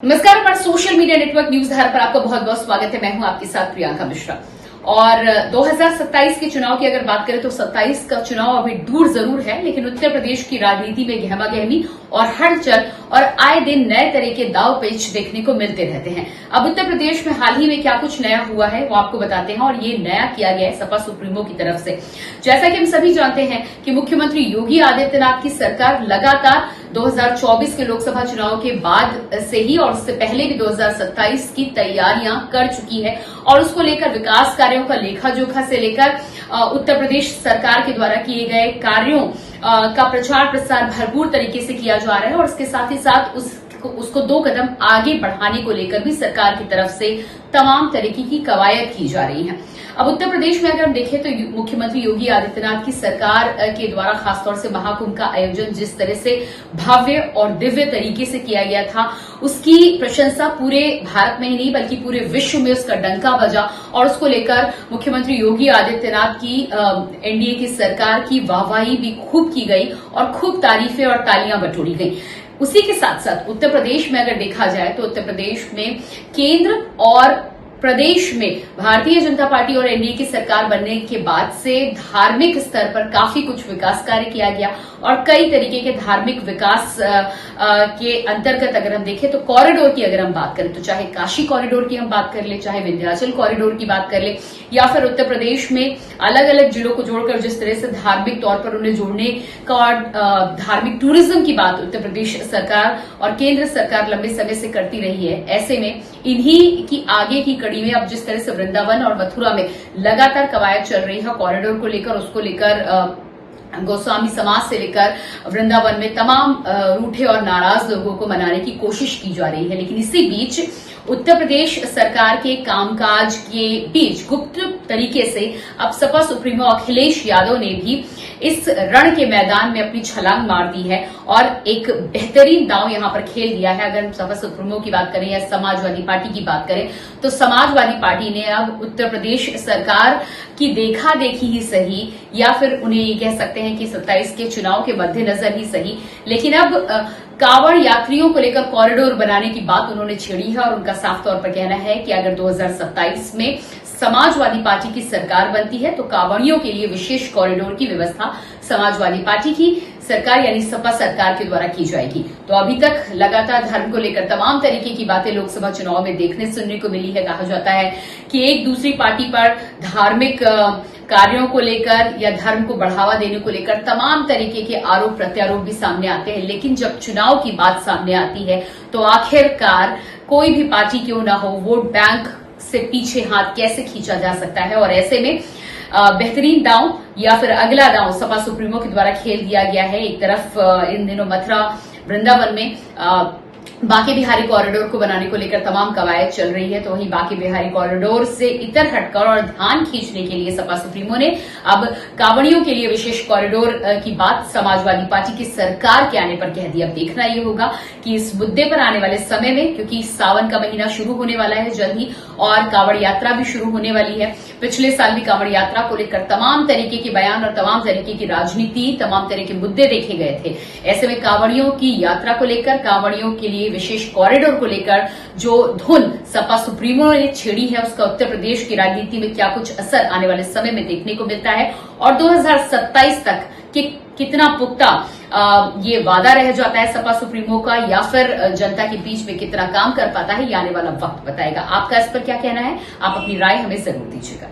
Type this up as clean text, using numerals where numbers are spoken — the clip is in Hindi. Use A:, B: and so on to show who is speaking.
A: नमस्कार। पर सोशल मीडिया नेटवर्क न्यूज धार पर आपका बहुत बहुत स्वागत है। मैं हूं आपके साथ प्रियंका मिश्रा। और 2027 के चुनाव की अगर बात करें तो 27 का चुनाव अभी दूर जरूर है, लेकिन उत्तर प्रदेश की राजनीति में गहमागहमी और हलचल और आए दिन नए तरह के दाव पेच देखने को मिलते रहते हैं। अब उत्तर प्रदेश में हाल ही में क्या कुछ नया हुआ है वो आपको बताते हैं, और ये नया किया गया है सपा सुप्रीमो की तरफ से। जैसा कि हम सभी जानते हैं कि मुख्यमंत्री योगी आदित्यनाथ की सरकार लगातार 2024 के लोकसभा चुनाव के बाद से ही और उससे पहले भी 2027 की तैयारियां कर चुकी है, और उसको लेकर विकास कार्यों का लेखा जोखा से लेकर उत्तर प्रदेश सरकार के द्वारा किए गए कार्यों का प्रचार प्रसार भरपूर तरीके से किया जा रहा है, और इसके साथ ही साथ उसको 2 कदम आगे बढ़ाने को लेकर भी सरकार की तरफ से तमाम तरीके की कवायद की जा रही है। अब उत्तर प्रदेश में अगर हम देखें तो मुख्यमंत्री योगी आदित्यनाथ की सरकार के द्वारा खासतौर से महाकुंभ का आयोजन जिस तरह से भव्य और दिव्य तरीके से किया गया था, उसकी प्रशंसा पूरे भारत में ही नहीं बल्कि पूरे विश्व में उसका डंका बजा, और उसको लेकर मुख्यमंत्री योगी आदित्यनाथ की एनडीए की सरकार की वाहवाही भी खूब की गई और खूब तारीफें और तालियां बटोरी गई। उसी के साथ साथ उत्तर प्रदेश में अगर देखा जाए तो उत्तर प्रदेश में केंद्र और प्रदेश में भारतीय जनता पार्टी और एनडीए की सरकार बनने के बाद से धार्मिक स्तर पर काफी कुछ विकास कार्य किया गया, और कई तरीके के धार्मिक विकास के अंतर्गत अगर हम देखें तो कॉरिडोर की अगर हम बात करें तो चाहे काशी कॉरिडोर की हम बात कर ले, चाहे विंध्याचल कॉरिडोर की बात कर ले, या फिर उत्तर प्रदेश में अलग अलग जिलों को जोड़कर जिस तरह से धार्मिक तौर पर उन्हें जोड़ने का और धार्मिक टूरिज्म की बात उत्तर प्रदेश सरकार और केंद्र सरकार लंबे समय से करती रही है। ऐसे में इन्हीं की आगे की कड़ी में अब जिस तरह से वृंदावन और मथुरा में लगातार कवायद चल रही है कॉरिडोर को लेकर, उसको लेकर गोस्वामी समाज से लेकर वृंदावन में तमाम रूठे और नाराज लोगों को मनाने की कोशिश की जा रही है। लेकिन इसी बीच उत्तर प्रदेश सरकार के कामकाज के बीच गुप्त तरीके से अब सपा सुप्रीमो अखिलेश यादव ने भी इस रण के मैदान में अपनी छलांग मार दी है और एक बेहतरीन दांव यहां पर खेल दिया है। अगर हम सपा सुप्रीमो की बात करें या समाजवादी पार्टी की बात करें तो समाजवादी पार्टी ने अब उत्तर प्रदेश सरकार की देखा देखी ही सही, या फिर उन्हें ये कह सकते हैं कि 27 के चुनाव के मद्देनजर ही सही, लेकिन अब कांवड़ यात्रियों को लेकर कॉरिडोर बनाने की बात उन्होंने छेड़ी है, और उनका साफ तौर पर कहना है कि अगर 2027 में समाजवादी पार्टी की सरकार बनती है तो कांवड़ियों के लिए विशेष कॉरिडोर की व्यवस्था समाजवादी पार्टी की सरकार यानी सपा सरकार के द्वारा की जाएगी। तो अभी तक लगातार धर्म को लेकर तमाम तरीके की बातें लोकसभा चुनाव में देखने सुनने को मिली है। कहा जाता है कि एक दूसरी पार्टी पर धार्मिक कार्यों को लेकर या धर्म को बढ़ावा देने को लेकर तमाम तरीके के आरोप प्रत्यारोप भी सामने आते हैं, लेकिन जब चुनाव की बात सामने आती है तो आखिरकार कोई भी पार्टी क्यों ना हो, वोट बैंक से पीछे हाथ कैसे खींचा जा सकता है। और ऐसे में बेहतरीन दांव या फिर अगला दांव सपा सुप्रीमो के द्वारा खेल दिया गया है। एक तरफ इन दिनों मथुरा वृंदावन में बांके बिहारी कॉरिडोर को बनाने को लेकर तमाम कवायद चल रही है, तो वहीं बांके बिहारी कॉरिडोर से इतर हटकर और ध्यान खींचने के लिए सपा सुप्रीमो ने अब कांवड़ियों के लिए विशेष कॉरिडोर की बात समाजवादी पार्टी की सरकार के आने पर कह दी। अब देखना ये होगा कि इस मुद्दे पर आने वाले समय में, क्योंकि सावन का महीना शुरू होने वाला है जल्द ही और कांवड़ यात्रा भी शुरू होने वाली है। पिछले साल भी कांवड़ यात्रा को लेकर तमाम तरीके के बयान और तमाम तरीके की राजनीति, तमाम तरह के मुद्दे देखे गए थे। ऐसे में कांवड़ियों की यात्रा को लेकर, कांवड़ियों के लिए विशेष कॉरिडोर को लेकर जो धुन सपा सुप्रीमो ने छेड़ी है, उसका उत्तर प्रदेश की राजनीति में क्या कुछ असर आने वाले समय में देखने को मिलता है, और 2027 तक कितना पुख्ता ये वादा रह जाता है सपा सुप्रीमो का, या फिर जनता के बीच में कितना काम कर पाता है, ये आने वाला वक्त बताएगा। आपका इस पर क्या कहना है? आप अपनी राय हमें जरूर दीजिएगा।